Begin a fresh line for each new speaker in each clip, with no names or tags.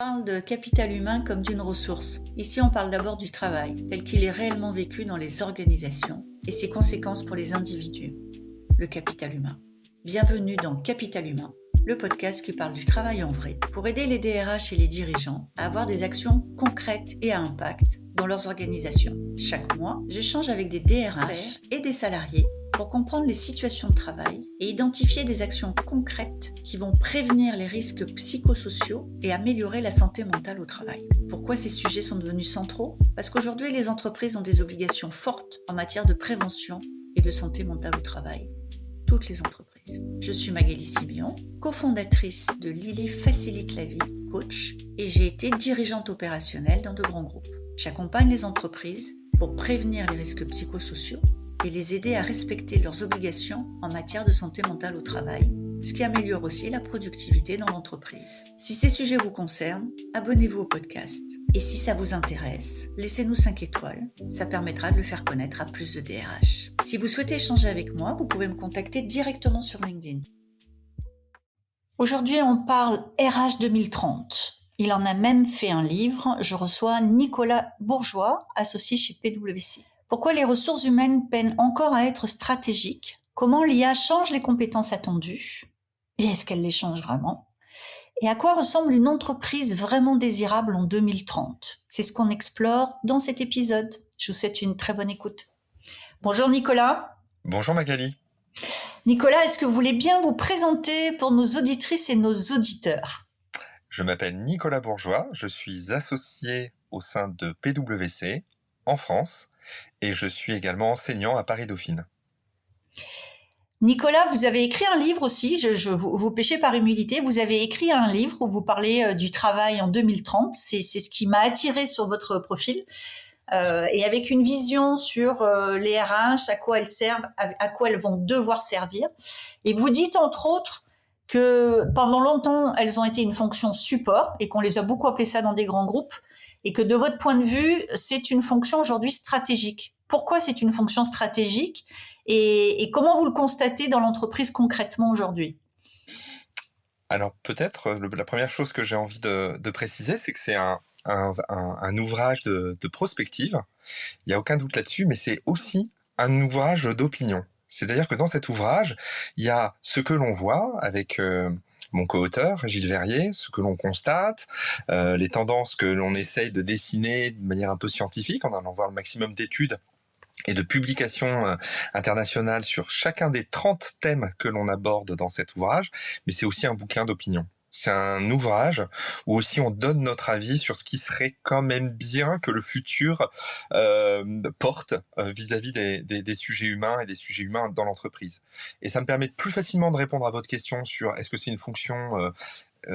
On parle de capital humain comme d'une ressource. Ici, on parle d'abord du travail, tel qu'il est réellement vécu dans les organisations et ses conséquences pour les individus. Le capital humain. Bienvenue dans Capital Humain, le podcast qui parle du travail en vrai pour aider les DRH et les dirigeants à avoir des actions concrètes et à impact dans leurs organisations. Chaque mois, j'échange avec des DRH et des salariés pour comprendre les situations de travail et identifier des actions concrètes qui vont prévenir les risques psychosociaux et améliorer la santé mentale au travail. Pourquoi ces sujets sont devenus centraux ? Parce qu'aujourd'hui, les entreprises ont des obligations fortes en matière de prévention et de santé mentale au travail. Toutes les entreprises. Je suis Magali Siméon, cofondatrice de Lily Facilite la Vie, coach, et j'ai été dirigeante opérationnelle dans de grands groupes. J'accompagne les entreprises pour prévenir les risques psychosociaux et les aider à respecter leurs obligations en matière de santé mentale au travail, ce qui améliore aussi la productivité dans l'entreprise. Si ces sujets vous concernent, abonnez-vous au podcast. Et si ça vous intéresse, laissez-nous 5 étoiles. Ça permettra de le faire connaître à plus de DRH. Si vous souhaitez échanger avec moi, vous pouvez me contacter directement sur LinkedIn. Aujourd'hui, on parle RH 2030. Il en a même fait un livre. Je reçois Nicolas Bourgeois, associé chez PwC. Pourquoi les ressources humaines peinent encore à être stratégiques ? Comment l'IA change les compétences attendues ? Et est-ce qu'elle les change vraiment ? Et à quoi ressemble une entreprise vraiment désirable en 2030 ? C'est ce qu'on explore dans cet épisode. Je vous souhaite une très bonne écoute. Bonjour Nicolas.
Bonjour Magali.
Nicolas, est-ce que vous voulez bien vous présenter pour nos auditrices et nos auditeurs ?
Je m'appelle Nicolas Bourgeois, je suis associé au sein de PwC en France et je suis également enseignant à Paris-Dauphine.
Nicolas, vous avez écrit un livre aussi, vous pêchez par humilité, vous avez écrit un livre où vous parlez du travail en 2030, c'est ce qui m'a attiré sur votre profil, et avec une vision sur les RH, à quoi elles servent, à quoi elles vont devoir servir. Et vous dites entre autres que pendant longtemps, elles ont été une fonction support et qu'on les a beaucoup appelées ça dans des grands groupes, et que de votre point de vue, c'est une fonction aujourd'hui stratégique. Pourquoi c'est une fonction stratégique ? Et comment vous le constatez dans l'entreprise concrètement aujourd'hui ?
Alors peut-être, la première chose que j'ai envie de préciser, c'est que c'est un ouvrage de prospective, il n'y a aucun doute là-dessus, mais c'est aussi un ouvrage d'opinion. C'est-à-dire que dans cet ouvrage, il y a ce que l'on voit avec mon co-auteur, Gilles Verrier, ce que l'on constate, les tendances que l'on essaye de dessiner de manière un peu scientifique, en allant voir le maximum d'études et de publications internationales sur chacun des 30 thèmes que l'on aborde dans cet ouvrage, mais c'est aussi un bouquin d'opinion. C'est un ouvrage où aussi on donne notre avis sur ce qui serait quand même bien que le futur porte vis-à-vis des sujets humains et des sujets humains dans l'entreprise. Et ça me permet plus facilement de répondre à votre question sur est-ce que c'est une fonction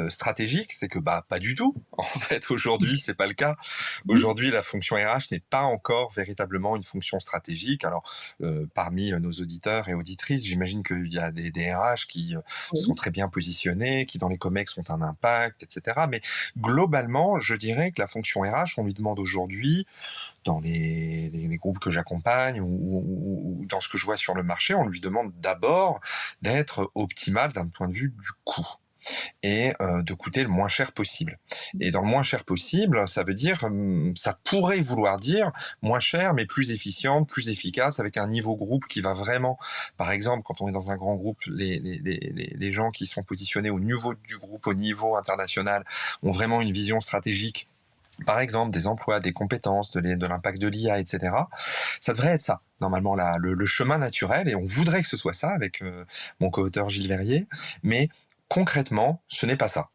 stratégique, c'est que pas du tout. En fait, aujourd'hui, c'est pas le cas. Aujourd'hui, la fonction RH n'est pas encore véritablement une fonction stratégique. Alors, parmi nos auditeurs et auditrices, j'imagine qu'il y a des RH qui sont très bien positionnés, qui dans les COMEX ont un impact, etc. Mais globalement, je dirais que la fonction RH, on lui demande aujourd'hui, dans les groupes que j'accompagne ou dans ce que je vois sur le marché, on lui demande d'abord d'être optimal d'un point de vue du coût et de coûter le moins cher possible. Et dans le moins cher possible, ça veut dire, ça pourrait vouloir dire moins cher, mais plus efficiente, plus efficace, avec un niveau groupe qui va vraiment, par exemple, quand on est dans un grand groupe, les gens qui sont positionnés au niveau du groupe, au niveau international, ont vraiment une vision stratégique, par exemple, des emplois, des compétences, de l'impact de l'IA, etc. Ça devrait être ça, normalement, le chemin naturel, et on voudrait que ce soit ça avec mon co-auteur Gilles Verrier, mais concrètement, ce n'est pas ça.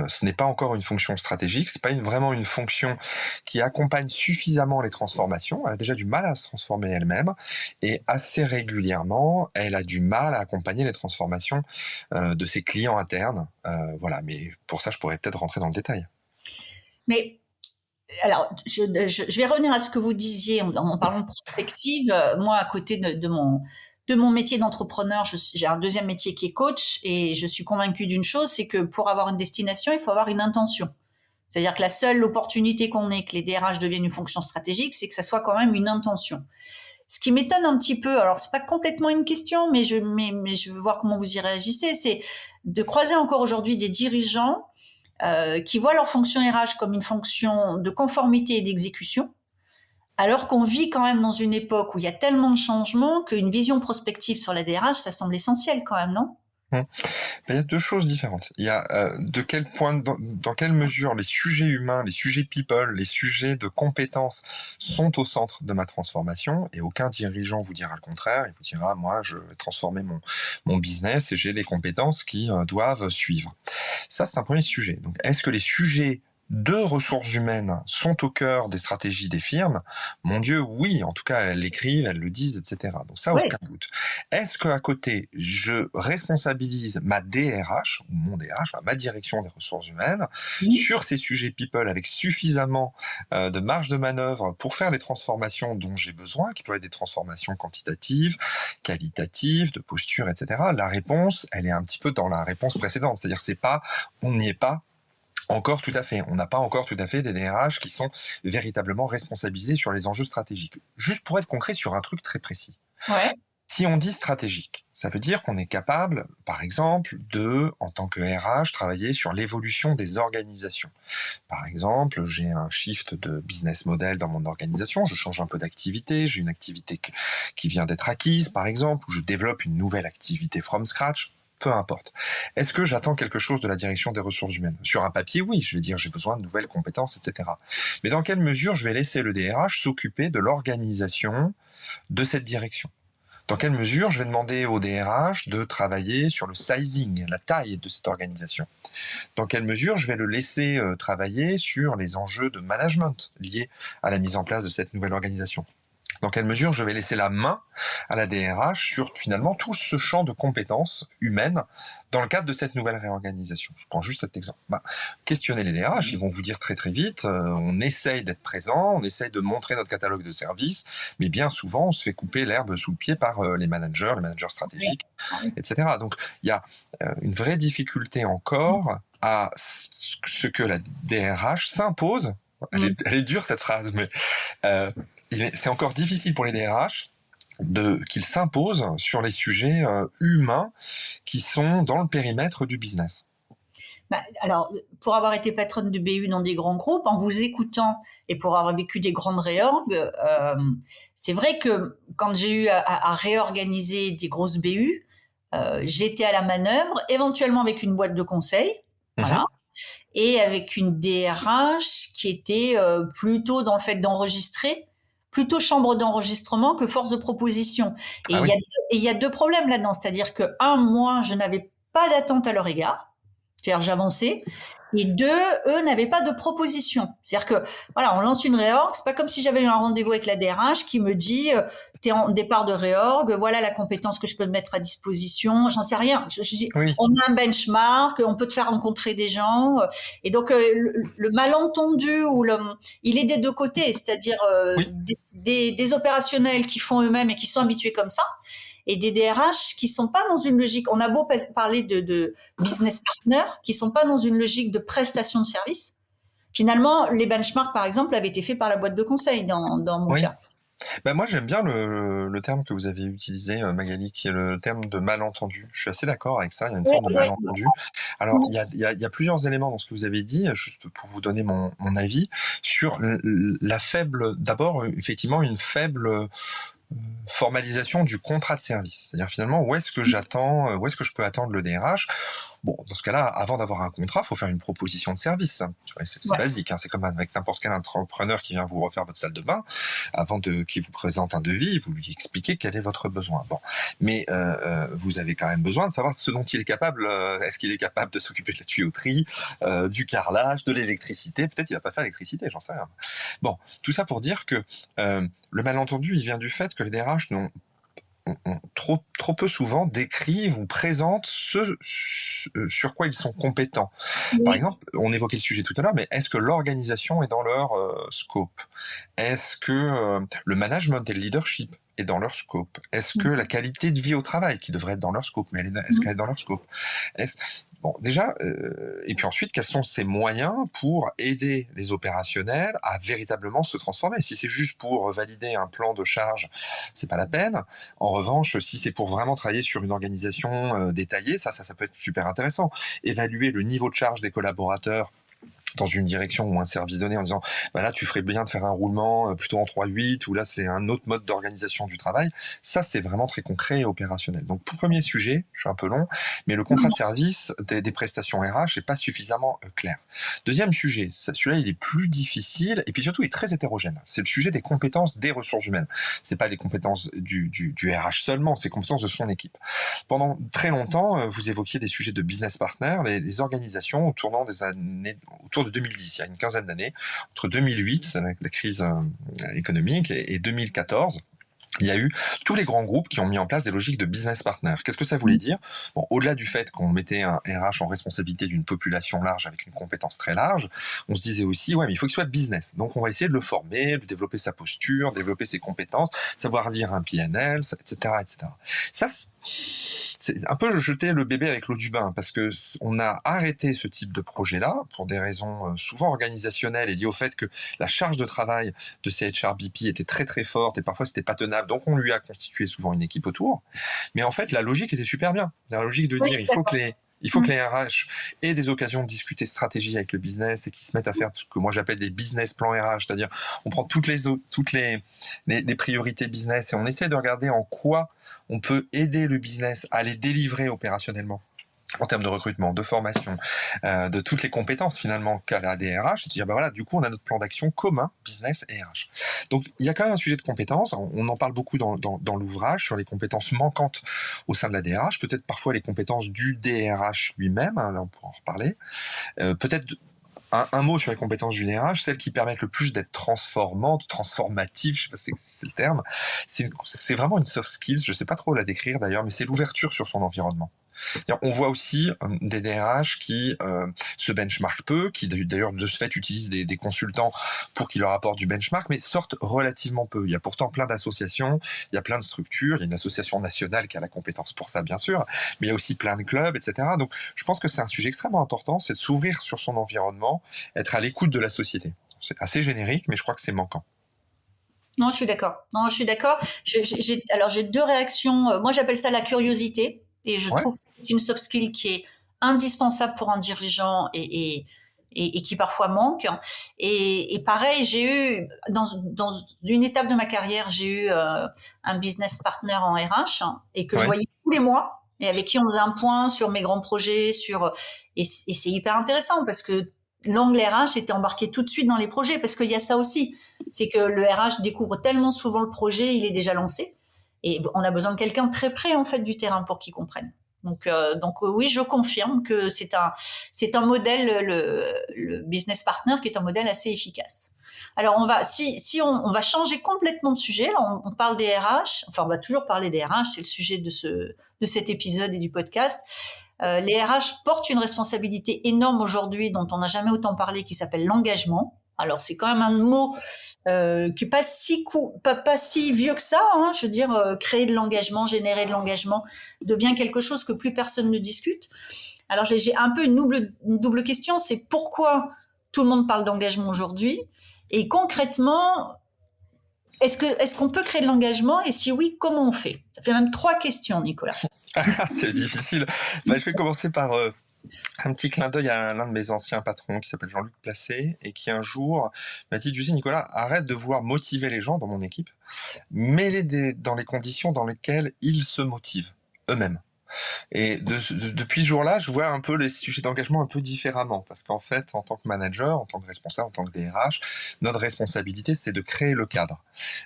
Ce n'est pas encore une fonction stratégique, c'est pas vraiment une fonction qui accompagne suffisamment les transformations. Elle a déjà du mal à se transformer elle-même, et assez régulièrement, elle a du mal à accompagner les transformations de ses clients internes. Voilà, mais pour ça, je pourrais peut-être rentrer dans le détail.
Mais alors, je vais revenir à ce que vous disiez en parlant de prospective. Moi, à côté de mon métier d'entrepreneur, j'ai un deuxième métier qui est coach, et je suis convaincue d'une chose, c'est que pour avoir une destination, il faut avoir une intention. C'est-à-dire que la seule opportunité qu'on ait que les DRH deviennent une fonction stratégique, c'est que ça soit quand même une intention. Ce qui m'étonne un petit peu, alors c'est pas complètement une question, mais je veux voir comment vous y réagissez, c'est de croiser encore aujourd'hui des dirigeants qui voient leur fonction RH comme une fonction de conformité et d'exécution, alors qu'on vit quand même dans une époque où il y a tellement de changements qu'une vision prospective sur la DRH, ça semble essentiel quand même, non?
Mmh. Il y a 2 choses différentes. Il y a, de quel point dans quelle mesure les sujets humains, les sujets people, les sujets de compétences sont au centre de ma transformation, et aucun dirigeant vous dira le contraire. Il vous dira: «Moi, je vais transformer mon business et j'ai les compétences qui, doivent suivre». Ça, c'est un premier sujet. Donc est-ce que les sujets de ressources humaines sont au cœur des stratégies des firmes? Mon Dieu, oui, en tout cas, elles l'écrivent, elles le disent, et cetera. Donc ça,
Oui.
aucun doute. Est-ce qu'à côté, je responsabilise ma DRH, ou mon DRH, enfin, ma direction des ressources humaines, sur ces sujets people avec suffisamment de marge de manœuvre pour faire les transformations dont j'ai besoin, qui peuvent être des transformations quantitatives, qualitatives, de posture, etc. La réponse, elle est un petit peu dans la réponse précédente. C'est-à-dire, on n'y est pas encore tout à fait. On n'a pas encore tout à fait des DRH qui sont véritablement responsabilisés sur les enjeux stratégiques. Juste pour être concret sur un truc très précis.
Ouais.
Si on dit stratégique, ça veut dire qu'on est capable, par exemple, en tant que RH, travailler sur l'évolution des organisations. Par exemple, j'ai un shift de business model dans mon organisation, je change un peu d'activité, j'ai une activité qui vient d'être acquise, par exemple, ou je développe une nouvelle activité from scratch. Peu importe. Est-ce que j'attends quelque chose de la direction des ressources humaines? Sur un papier, oui, je vais dire j'ai besoin de nouvelles compétences, etc. Mais dans quelle mesure je vais laisser le DRH s'occuper de l'organisation de cette direction? Dans quelle mesure je vais demander au DRH de travailler sur le sizing, la taille de cette organisation? Dans quelle mesure je vais le laisser travailler sur les enjeux de management liés à la mise en place de cette nouvelle organisation? Dans quelle mesure je vais laisser la main à la DRH sur finalement tout ce champ de compétences humaines dans le cadre de cette nouvelle réorganisation? Je prends juste cet exemple. Questionnez les DRH, ils vont vous dire très très vite, on essaye d'être présent, on essaye de montrer notre catalogue de services, mais bien souvent on se fait couper l'herbe sous le pied par les managers stratégiques, etc. Donc il y a une vraie difficulté encore à ce que la DRH s'impose. Elle est dure cette phrase, mais c'est encore difficile pour les DRH qu'ils s'imposent sur les sujets humains qui sont dans le périmètre du business.
Alors, pour avoir été patronne de BU dans des grands groupes, en vous écoutant et pour avoir vécu des grandes réorgs, c'est vrai que quand j'ai eu à réorganiser des grosses BU, j'étais à la manœuvre, éventuellement avec une boîte de conseil, voilà, et avec une DRH qui était plutôt dans le fait d'enregistrer, plutôt chambre d'enregistrement que force de proposition. Et il y a 2 problèmes là-dedans, c'est-à-dire que moi, je n'avais pas d'attente à leur égard, c'est-à-dire j'avançais, et 2, eux n'avaient pas de proposition. C'est-à-dire que voilà, on lance une réorg, c'est pas comme si j'avais eu un rendez-vous avec la DRH qui me dit t'es en départ de réorg, voilà la compétence que je peux te mettre à disposition, j'en sais rien. Je dis on a un benchmark, on peut te faire rencontrer des gens, et donc le malentendu il est des 2 côtés, c'est-à-dire des opérationnels qui font eux-mêmes et qui sont habitués comme ça, et des DRH qui sont pas dans une logique, on a beau parler de business partners, qui sont pas dans une logique de prestation de service. Finalement, les benchmarks, par exemple, avaient été faits par la boîte de conseil dans mon cas.
Moi, j'aime bien le terme que vous avez utilisé, Magali, qui est le terme de malentendu. Je suis assez d'accord avec ça, il y a une forme de malentendu. Alors, il y a plusieurs éléments dans ce que vous avez dit, juste pour vous donner mon avis, sur d'abord, effectivement, une faible formalisation du contrat de service. C'est-à-dire finalement, où est-ce que je peux attendre le DRH? Bon, dans ce cas-là, avant d'avoir un contrat, il faut faire une proposition de service. C'est basique, c'est comme avec n'importe quel entrepreneur qui vient vous refaire votre salle de bain. Avant qu'il vous présente un devis, vous lui expliquez quel est votre besoin. Bon, mais vous avez quand même besoin de savoir ce dont il est capable. Est-ce qu'il est capable de s'occuper de la tuyauterie, du carrelage, de l'électricité? Peut-être il va pas faire l'électricité, j'en sais rien. Bon, tout ça pour dire que le malentendu, il vient du fait que les DRH trop peu souvent décrivent ou présentent ce sur quoi ils sont compétents. Par exemple, on évoquait le sujet tout à l'heure, mais est-ce que l'organisation est dans leur scope? Est-ce que le management et le leadership est dans leur scope? Est-ce que la qualité de vie au travail, qui devrait être dans leur scope, mais est-ce qu'elle est dans leur scope? Bon, déjà, et puis ensuite, quels sont ces moyens pour aider les opérationnels à véritablement se transformer? Si c'est juste pour valider un plan de charge, c'est pas la peine. En revanche, si c'est pour vraiment travailler sur une organisation détaillée, ça peut être super intéressant. Évaluer le niveau de charge des collaborateurs dans une direction ou un service donné en disant bah là tu ferais bien de faire un roulement plutôt en 3/8 ou là c'est un autre mode d'organisation du travail, ça c'est vraiment très concret et opérationnel. Donc premier sujet, je suis un peu long, mais le contrat de service des prestations RH n'est pas suffisamment clair. Deuxième sujet, celui-là il est plus difficile et puis surtout il est très hétérogène, c'est le sujet des compétences des ressources humaines. C'est pas les compétences du RH seulement, c'est les compétences de son équipe. Pendant très longtemps, vous évoquiez des sujets de business partner, les organisations autour de 2010, il y a une quinzaine d'années, entre 2008, la crise économique, et 2014, il y a eu tous les grands groupes qui ont mis en place des logiques de business partner. Qu'est-ce que ça voulait dire? Bon, au-delà du fait qu'on mettait un RH en responsabilité d'une population large avec une compétence très large, on se disait aussi, ouais, mais il faut qu'il soit business. Donc, on va essayer de le former, de développer sa posture, développer ses compétences, savoir lire un PNL, etc., etc. Ça, c'est un peu jeter le bébé avec l'eau du bain parce que on a arrêté ce type de projet-là pour des raisons souvent organisationnelles et liées au fait que la charge de travail de ces HRBP était très très forte et parfois c'était pas tenable, donc on lui a constitué souvent une équipe autour. Mais en fait, la logique était super bien. La logique de dire il faut que les RH aient des occasions de discuter stratégie avec le business et qu'ils se mettent à faire ce que moi j'appelle des business plans RH, c'est-à-dire on prend toutes les priorités business et on essaie de regarder en quoi on peut aider le business à les délivrer opérationnellement en termes de recrutement, de formation, de toutes les compétences finalement qu'a la DRH, c'est de dire bah voilà, du coup on a notre plan d'action commun business et RH. Donc il y a quand même un sujet de compétences, on en parle beaucoup dans l'ouvrage sur les compétences manquantes au sein de la DRH, peut-être parfois les compétences du DRH lui-même, hein, là on pourra en reparler, peut-être un mot sur les compétences du DRH, celles qui permettent le plus d'être transformantes, transformatives, je sais pas si c'est le terme, c'est vraiment une soft skills, je sais pas trop la décrire d'ailleurs, mais c'est l'ouverture sur son environnement. On voit aussi des DRH qui se benchmarkent peu, qui d'ailleurs de ce fait utilisent des consultants pour qu'ils leur apportent du benchmark, mais sortent relativement peu. Il y a pourtant plein d'associations, il y a plein de structures, il y a une association nationale qui a la compétence pour ça bien sûr, mais il y a aussi plein de clubs, etc. Donc je pense que c'est un sujet extrêmement important, c'est de s'ouvrir sur son environnement, être à l'écoute de la société. C'est assez générique, mais je crois que c'est manquant.
Non, je suis d'accord. Alors j'ai deux réactions. Moi, j'appelle ça la curiosité, et je
Ouais,
trouve que c'est une soft skill qui est indispensable pour un dirigeant et qui parfois manque. Et pareil, j'ai eu dans une étape de ma carrière, j'ai eu un business partner en RH et que je
ouais.
voyais tous les mois et avec qui on faisait un point sur mes grands projets, et c'est hyper intéressant parce que l'angle RH était embarqué tout de suite dans les projets parce qu'il y a ça aussi. C'est que le RH découvre tellement souvent le projet, il est déjà lancé. Et on a besoin de quelqu'un très près en fait du terrain pour qu'il comprenne. Donc oui, je confirme que c'est un modèle, le business partner, qui est un modèle assez efficace. Alors on va changer complètement de sujet. Là, on parle des RH, enfin on va toujours parler des RH, c'est le sujet de cet épisode et du podcast. Les RH portent une responsabilité énorme aujourd'hui dont on n'a jamais autant parlé, qui s'appelle l'engagement. Alors c'est quand même un mot qui est pas si vieux que ça, hein. Je veux dire, créer de l'engagement, générer de l'engagement devient quelque chose que plus personne ne discute. Alors j'ai un peu une double question, c'est pourquoi tout le monde parle d'engagement aujourd'hui, et concrètement, est-ce qu'on peut créer de l'engagement, et si oui, comment on fait? Ça fait même 3 questions, Nicolas.
C'est difficile. Bah, je vais commencer par un petit clin d'œil à l'un de mes anciens patrons qui s'appelle Jean-Luc Placé et qui un jour m'a dit: tu sais Nicolas, arrête de vouloir motiver les gens dans mon équipe, mets-les dans les conditions dans lesquelles ils se motivent eux-mêmes. Et depuis ce jour-là, je vois un peu les sujets d'engagement un peu différemment, parce qu'en fait, en tant que manager, en tant que responsable, en tant que DRH, notre responsabilité, c'est de créer le cadre,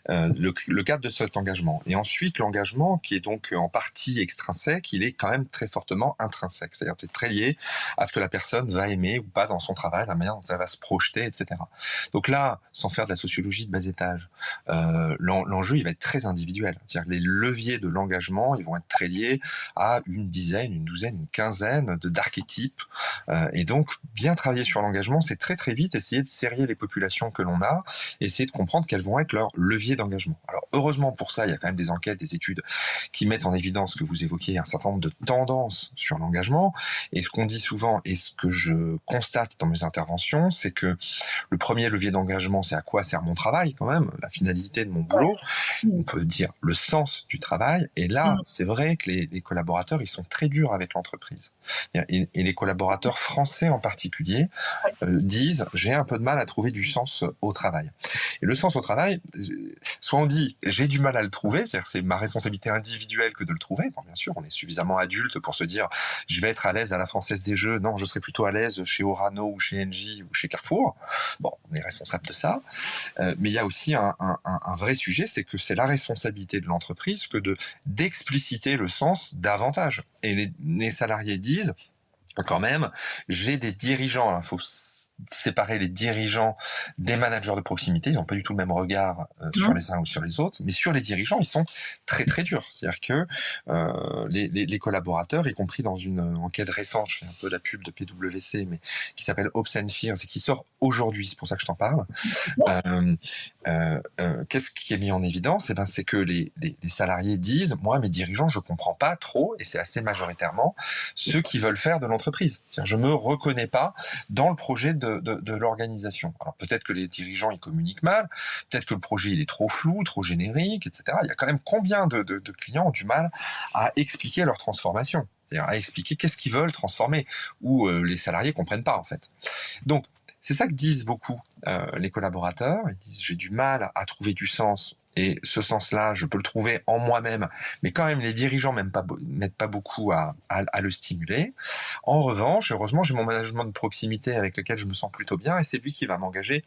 le cadre de cet engagement. Et ensuite, l'engagement, qui est donc en partie extrinsèque, il est quand même très fortement intrinsèque. C'est-à-dire, c'est très lié à ce que la personne va aimer ou pas dans son travail, la manière dont elle va se projeter, etc. Donc là, sans faire de la sociologie de bas étage, l'enjeu, il va être très individuel. C'est-à-dire, les leviers de l'engagement, ils vont être très liés à a une dizaine, une douzaine, une quinzaine d'archétypes. Et donc, bien travailler sur l'engagement, c'est très très vite essayer de serrer les populations que l'on a, essayer de comprendre quels vont être leurs leviers d'engagement. Alors, heureusement pour ça, il y a quand même des enquêtes, des études qui mettent en évidence, que vous évoquiez, un certain nombre de tendances sur l'engagement. Et ce qu'on dit souvent, et ce que je constate dans mes interventions, c'est que le premier levier d'engagement, c'est à quoi sert mon travail quand même, la finalité de mon boulot. On peut dire le sens du travail. Et là, c'est vrai que les collaborateurs, ils sont très durs avec l'entreprise. Et les collaborateurs français en particulier disent, j'ai un peu de mal à trouver du sens au travail. Et le sens au travail, soit on dit, j'ai du mal à le trouver, c'est-à-dire c'est ma responsabilité individuelle que de le trouver. Bon, bien sûr, on est suffisamment adulte pour se dire, je vais être à l'aise à la Française des Jeux. Non, je serai plutôt à l'aise chez Orano ou chez Engie ou chez Carrefour. Bon, on est responsable de ça. Mais il y a aussi un vrai sujet, c'est que c'est la responsabilité de l'entreprise que d'expliciter le sens davantage. Et les salariés disent, quand même, j'ai des dirigeants, il faut séparer les dirigeants des managers de proximité, ils n'ont pas du tout le même regard sur les uns ou sur les autres, mais sur les dirigeants, ils sont très très durs. C'est-à-dire que les collaborateurs, y compris dans une enquête récente, je fais un peu la pub de PwC, mais qui s'appelle Hopes and Fears et qui sort aujourd'hui, c'est pour ça que je t'en parle. Qu'est-ce qui est mis en évidence? Eh ben, c'est que les salariés disent, moi, mes dirigeants, je comprends pas trop, et c'est assez majoritairement ceux qui veulent faire de l'entreprise. C'est-à-dire, je me reconnais pas dans le projet de l'organisation. Alors peut-être que les dirigeants ils communiquent mal, peut-être que le projet il est trop flou, trop générique, etc. Il y a quand même combien de clients ont du mal à expliquer leur transformation, c'est-à-dire à expliquer qu'est-ce qu'ils veulent transformer, ou les salariés comprennent pas en fait. Donc c'est ça que disent beaucoup les collaborateurs. Ils disent j'ai du mal à trouver du sens. Et ce sens-là, je peux le trouver en moi-même, mais quand même, les dirigeants mettent pas beaucoup à le stimuler. En revanche, heureusement, j'ai mon management de proximité avec lequel je me sens plutôt bien, et c'est lui qui va m'engager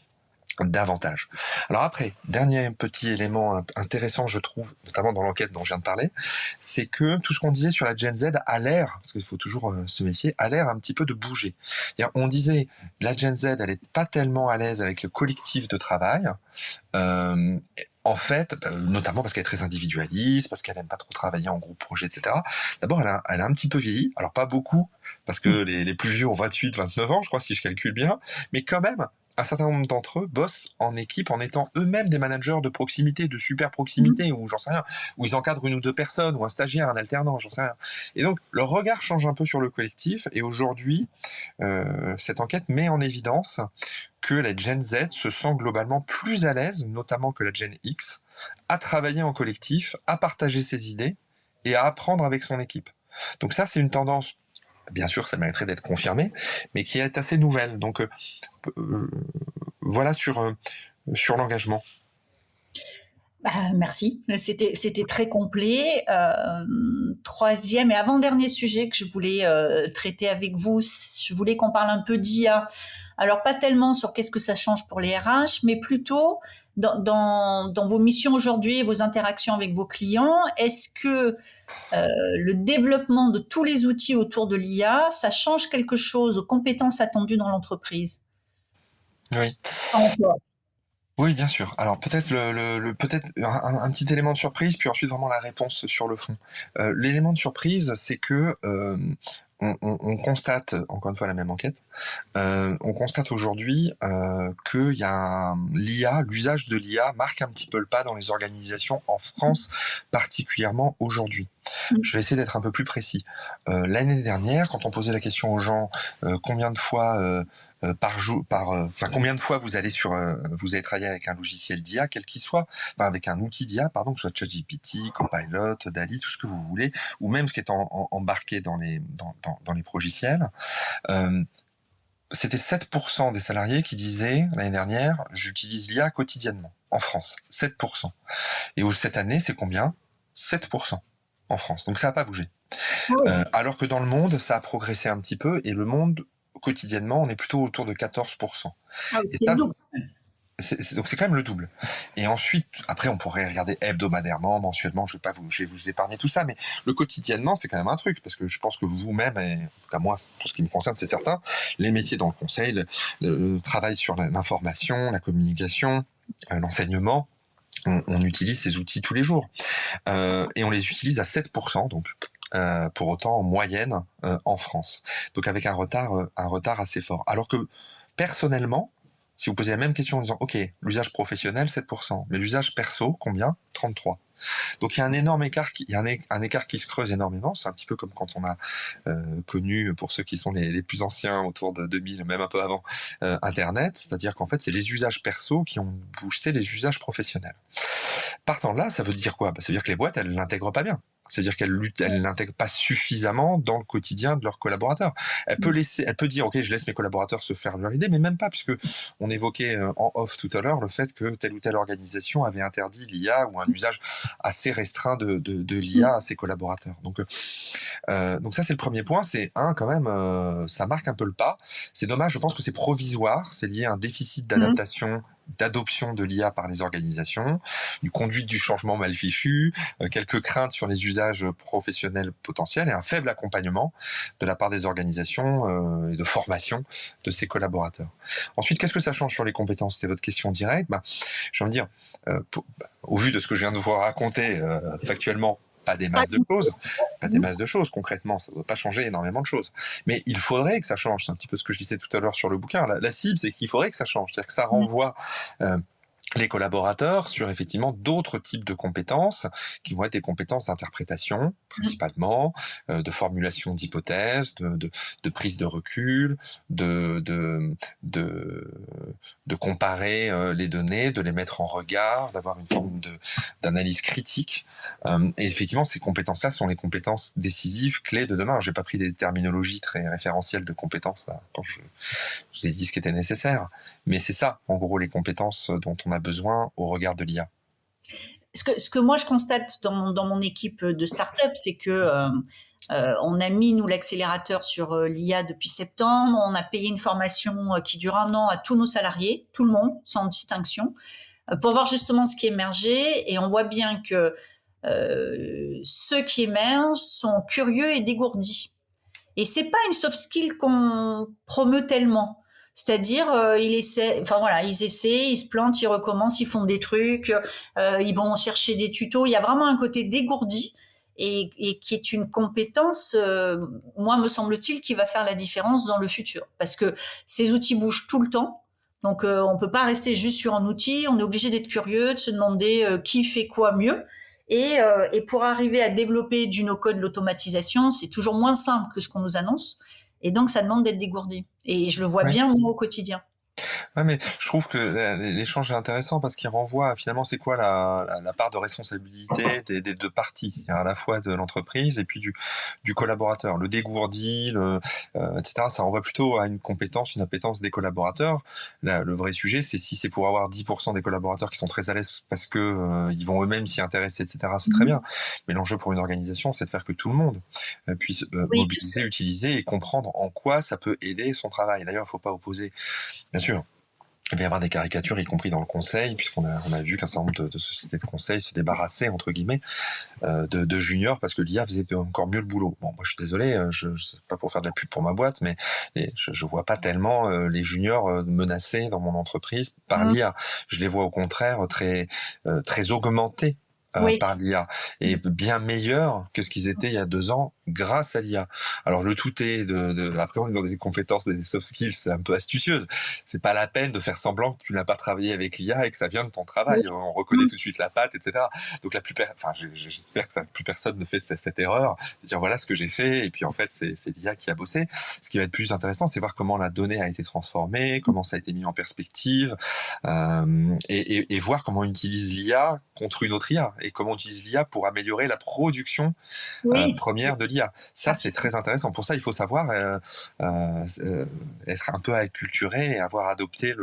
davantage. Alors après, dernier petit élément intéressant, je trouve, notamment dans l'enquête dont je viens de parler, c'est que tout ce qu'on disait sur la Gen Z a l'air, parce qu'il faut toujours se méfier, a l'air un petit peu de bouger. C'est-à-dire, on disait, la Gen Z, elle est pas tellement à l'aise avec le collectif de travail, en fait, notamment parce qu'elle est très individualiste, parce qu'elle aime pas trop travailler en groupe projet, etc. D'abord, elle a un petit peu vieilli, alors pas beaucoup, parce que les plus vieux ont 28, 29 ans, je crois, si je calcule bien, mais quand même, un certain nombre d'entre eux bossent en équipe en étant eux-mêmes des managers de proximité, de super proximité, ou j'en sais rien, où ils encadrent une ou deux personnes, ou un stagiaire, un alternant, j'en sais rien. Et donc, leur regard change un peu sur le collectif, et aujourd'hui, cette enquête met en évidence que la Gen Z se sent globalement plus à l'aise, notamment que la Gen X, à travailler en collectif, à partager ses idées, et à apprendre avec son équipe. Donc ça, c'est une tendance, bien sûr, ça mériterait d'être confirmé, mais qui est assez nouvelle. Donc, voilà sur l'engagement.
Merci, c'était très complet. Troisième et avant-dernier sujet que je voulais traiter avec vous, je voulais qu'on parle un peu d'IA. Alors pas tellement sur qu'est-ce que ça change pour les RH, mais plutôt dans vos missions aujourd'hui et vos interactions avec vos clients. Est-ce que le développement de tous les outils autour de l'IA, ça change quelque chose aux compétences attendues dans l'entreprise?
Oui. Oui, bien sûr. Alors peut-être peut-être un petit élément de surprise, puis ensuite vraiment la réponse sur le fond. L'élément de surprise, c'est que on constate, encore une fois la même enquête, on constate aujourd'hui que l'usage de l'IA marque un petit peu le pas dans les organisations en France, particulièrement aujourd'hui. Je vais essayer d'être un peu plus précis. L'année dernière, quand on posait la question aux gens, combien de fois par jour, combien de fois vous allez travailler avec un logiciel d'IA, quel qu'il soit, avec un outil d'IA, pardon, que ce soit ChatGPT, Copilot, DALL-E, tout ce que vous voulez, ou même ce qui est embarqué dans les progiciels. C'était 7% des salariés qui disaient l'année dernière, j'utilise l'IA quotidiennement en France, 7%. Et cette année, c'est combien? 7% en France. Donc ça n'a pas bougé. Oui. Alors que dans le monde, ça a progressé un petit peu, et le monde quotidiennement, on est plutôt autour de 14%. Ah, et ça, donc c'est quand même le double. Et ensuite, après, on pourrait regarder hebdomadairement, mensuellement, je vais vous épargner tout ça, mais le quotidiennement, c'est quand même un truc, parce que je pense que vous-même, et en tout cas moi, pour ce qui me concerne, c'est certain, les métiers dans le conseil, le travail sur l'information, la communication, l'enseignement, on utilise ces outils tous les jours. Et on les utilise à 7%, donc pour autant en moyenne en France. Donc avec un retard assez fort. Alors que personnellement, si vous posez la même question en disant, OK, l'usage professionnel, 7%, mais l'usage perso, combien? 33%. Donc il y a un énorme écart, il y a un écart qui se creuse énormément. C'est un petit peu comme quand on a connu, pour ceux qui sont les plus anciens, autour de 2000, même un peu avant, Internet. C'est-à-dire qu'en fait, c'est les usages perso qui ont boosté les usages professionnels. Partant de là, ça veut dire quoi? Ça veut dire que les boîtes, elles l'intègrent pas bien. C'est-à-dire qu'elle l'intègre pas suffisamment dans le quotidien de leurs collaborateurs. Elle peut dire, OK, je laisse mes collaborateurs se faire leur idée, mais même pas, puisque on évoquait en off tout à l'heure le fait que telle ou telle organisation avait interdit l'IA ou un usage assez restreint de l'IA à ses collaborateurs. Donc ça, c'est le premier point. C'est quand même, ça marque un peu le pas. C'est dommage, je pense que c'est provisoire. C'est lié à un déficit d'adaptation, d'adoption de l'IA par les organisations, une conduite du changement mal fichue, quelques craintes sur les usages professionnels potentiels et un faible accompagnement de la part des organisations et de formation de ses collaborateurs. Ensuite, qu'est-ce que ça change sur les compétences? C'était votre question directe. J'ai envie de dire, au vu de ce que je viens de vous raconter factuellement, pas des masses de choses, concrètement, ça ne doit pas changer énormément de choses. Mais il faudrait que ça change, c'est un petit peu ce que je disais tout à l'heure sur le bouquin. La cible, c'est qu'il faudrait que ça change, c'est-à-dire que ça renvoie les collaborateurs sur effectivement d'autres types de compétences qui vont être des compétences d'interprétation principalement, de formulation d'hypothèses, de prise de recul, de comparer les données, de les mettre en regard, d'avoir une forme d'analyse critique. Et effectivement, ces compétences-là sont les compétences décisives, clés de demain. J'ai pas pris des terminologies très référentielles de compétences là, quand je vous ai dit ce qui était nécessaire. Mais c'est ça, en gros, les compétences dont on a besoin au regard de l'IA.
Ce que moi je constate dans mon équipe de start-up, c'est que on a mis, nous, l'accélérateur sur l'IA depuis septembre. On a payé une formation qui dure 1 an à tous nos salariés, tout le monde, sans distinction, pour voir justement ce qui émergeait. Et on voit bien que ceux qui émergent sont curieux et dégourdis. Et c'est pas une soft skill qu'on promeut tellement. C'est-à-dire, ils essaient, ils se plantent, ils recommencent, ils font des trucs, ils vont chercher des tutos. Il y a vraiment un côté dégourdi et qui est une compétence, moi me semble-t-il, qui va faire la différence dans le futur. Parce que ces outils bougent tout le temps. Donc, on peut pas rester juste sur un outil. On est obligé d'être curieux, de se demander qui fait quoi mieux. Et pour arriver à développer du no-code, l'automatisation, c'est toujours moins simple que ce qu'on nous annonce. Et donc, ça demande d'être dégourdi. Et je le vois bien, moi, au quotidien.
Ouais, mais je trouve que l'échange est intéressant parce qu'il renvoie à, finalement, c'est quoi la part de responsabilité des deux parties, c'est-à-dire à la fois de l'entreprise et puis du collaborateur. Le dégourdi, etc., ça renvoie plutôt à une compétence, une appétence des collaborateurs. Là, le vrai sujet, c'est si c'est pour avoir 10% des collaborateurs qui sont très à l'aise parce que ils vont eux-mêmes s'y intéresser, etc., c'est très bien. Mais l'enjeu pour une organisation, c'est de faire que tout le monde puisse mobiliser, utiliser et comprendre en quoi ça peut aider son travail. D'ailleurs, il ne faut pas opposer, bien sûr, il va y avoir des caricatures, y compris dans le conseil, puisqu'on a vu qu'un certain nombre de sociétés de conseil se débarrassaient, entre guillemets, de juniors parce que l'IA faisait encore mieux le boulot. Bon, moi je suis désolé, c'est pas pour faire de la pub pour ma boîte, mais je vois pas tellement les juniors menacés dans mon entreprise par l'IA. Je les vois au contraire très augmentés par l'IA et bien meilleurs que ce qu'ils étaient il y a 2 ans grâce à l'IA. Alors le tout est après on est dans des compétences, des soft skills, c'est un peu astucieuse. C'est pas la peine de faire semblant que tu n'as pas travaillé avec l'IA et que ça vient de ton travail. On reconnaît tout de suite la patte, etc. Donc j'espère que plus personne ne fait cette erreur de dire voilà ce que j'ai fait et puis en fait c'est l'IA qui a bossé. Ce qui va être plus intéressant, c'est voir comment la donnée a été transformée, comment ça a été mis en perspective et voir comment on utilise l'IA contre une autre IA et comment on utilise l'IA pour améliorer la production première de l'IA. Ça, c'est très intéressant. Pour ça, il faut savoir être un peu acculturé et avoir adopté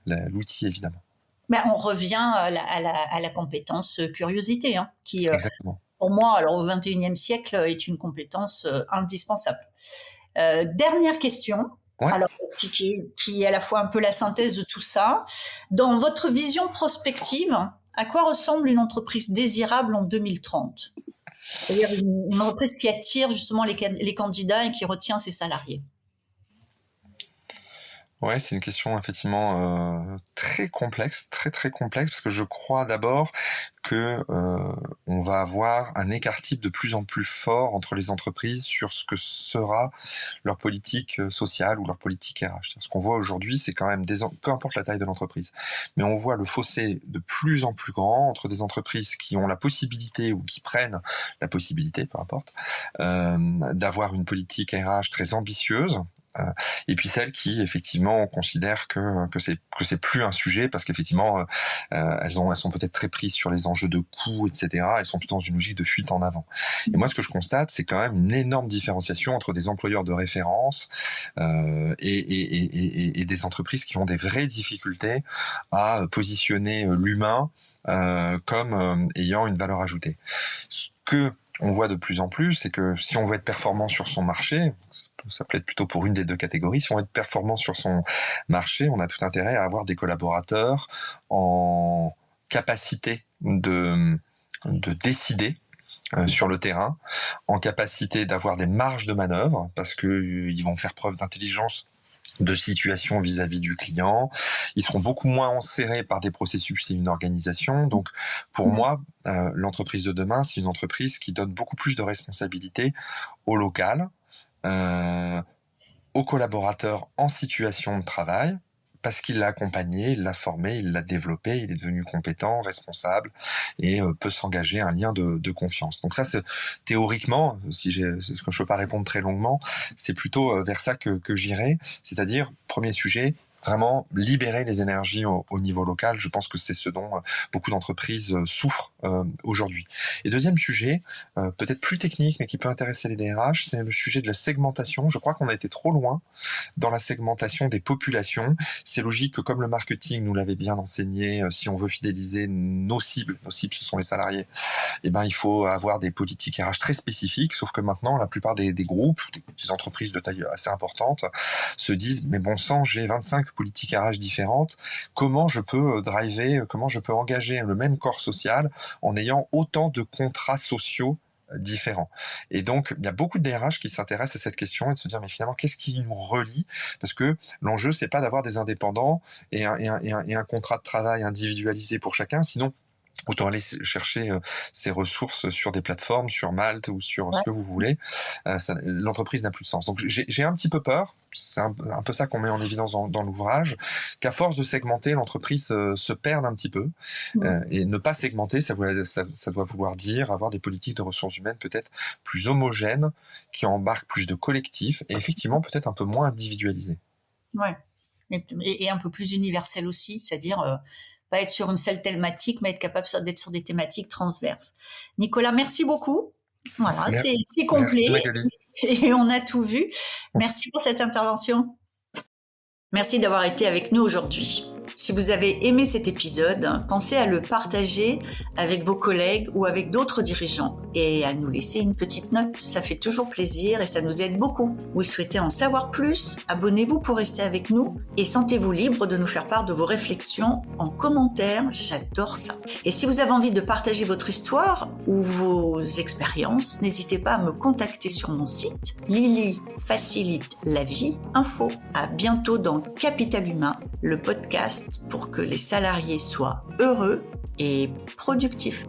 l'outil, évidemment.
Ben, on revient à la compétence curiosité, hein, qui,
Exactement.
pour moi, alors au XXIe siècle, est une compétence indispensable. Dernière question, alors qui est à la fois un peu la synthèse de tout ça. Dans votre vision prospective, à quoi ressemble une entreprise désirable en 2030 ? C'est-à-dire une entreprise qui attire justement les candidats et qui retient ses salariés.
Ouais, c'est une question effectivement, très complexe, très, très complexe, parce que je crois d'abord que, on va avoir un écart type de plus en plus fort entre les entreprises sur ce que sera leur politique, sociale ou leur politique RH. Ce qu'on voit aujourd'hui, c'est quand même peu importe la taille de l'entreprise, mais on voit le fossé de plus en plus grand entre des entreprises qui ont la possibilité ou qui prennent la possibilité, peu importe, d'avoir une politique RH très ambitieuse, heu et puis celles qui effectivement considèrent que c'est plus un sujet parce qu'effectivement, elles sont peut-être très prises sur les enjeux de coûts et cetera. Elles sont plutôt dans une logique de fuite en avant. Et moi, ce que je constate, c'est quand même une énorme différenciation entre des employeurs de référence, et des entreprises qui ont des vraies difficultés à positionner, l'humain, comme, ayant une valeur ajoutée. Ce qu'on voit de plus en plus, c'est que si on veut être performant sur son marché, ça plaide plutôt pour une des deux catégories, si on veut être performant sur son marché, on a tout intérêt à avoir des collaborateurs en capacité de décider, sur le terrain, en capacité d'avoir des marges de manœuvre, parce que ils vont faire preuve d'intelligence de situation vis-à-vis du client. Ils seront beaucoup moins enserrés par des processus et une organisation. Donc, pour moi, l'entreprise de demain, c'est une entreprise qui donne beaucoup plus de responsabilités au local, euh, aux collaborateurs en situation de travail, parce qu'il l'a accompagné, il l'a formé, il l'a développé, il est devenu compétent, responsable et peut s'engager à un lien de confiance. Donc ça, c'est théoriquement, je ne peux pas répondre très longuement, c'est plutôt vers ça que j'irai, c'est-à-dire, premier sujet, vraiment libérer les énergies au niveau local. Je pense que c'est ce dont beaucoup d'entreprises souffrent aujourd'hui. Et deuxième sujet, peut-être plus technique, mais qui peut intéresser les DRH, c'est le sujet de la segmentation. Je crois qu'on a été trop loin dans la segmentation des populations. C'est logique que comme le marketing nous l'avait bien enseigné, si on veut fidéliser nos cibles ce sont les salariés, eh ben, il faut avoir des politiques RH très spécifiques, sauf que maintenant, la plupart des groupes, des entreprises de taille assez importante, se disent, mais bon sang, j'ai 25 politiques RH différentes, comment je peux comment je peux engager le même corps social en ayant autant de contrats sociaux différents. Et donc, il y a beaucoup de DRH qui s'intéressent à cette question et de se dire, mais finalement, qu'est-ce qui nous relie? Parce que l'enjeu, c'est pas d'avoir des indépendants et un contrat de travail individualisé pour chacun, sinon, autant aller chercher ses ressources sur des plateformes, sur Malte ou sur ce que vous voulez. L'entreprise n'a plus de sens. Donc j'ai un petit peu peur, c'est un peu ça qu'on met en évidence dans l'ouvrage, qu'à force de segmenter, l'entreprise se perde un petit peu. Et ne pas segmenter, ça doit vouloir dire avoir des politiques de ressources humaines peut-être plus homogènes, qui embarquent plus de collectifs et effectivement peut-être un peu moins individualisés.
Ouais. Et un peu plus universel aussi, c'est-à-dire pas être sur une seule thématique, mais être capable d'être sur des thématiques transverses. Nicolas, merci beaucoup. Voilà, c'est complet.
Merci Magali.
Et on a tout vu. Merci pour cette intervention. Merci d'avoir été avec nous aujourd'hui. Si vous avez aimé cet épisode, pensez à le partager avec vos collègues ou avec d'autres dirigeants et à nous laisser une petite note. Ça fait toujours plaisir et ça nous aide beaucoup. Vous souhaitez en savoir plus? Abonnez-vous pour rester avec nous et sentez-vous libre de nous faire part de vos réflexions en commentaire. J'adore ça. Et si vous avez envie de partager votre histoire ou vos expériences, n'hésitez pas à me contacter sur mon site Lily facilite la vie info. À bientôt dans Capital Humain, le podcast pour que les salariés soient heureux et productifs.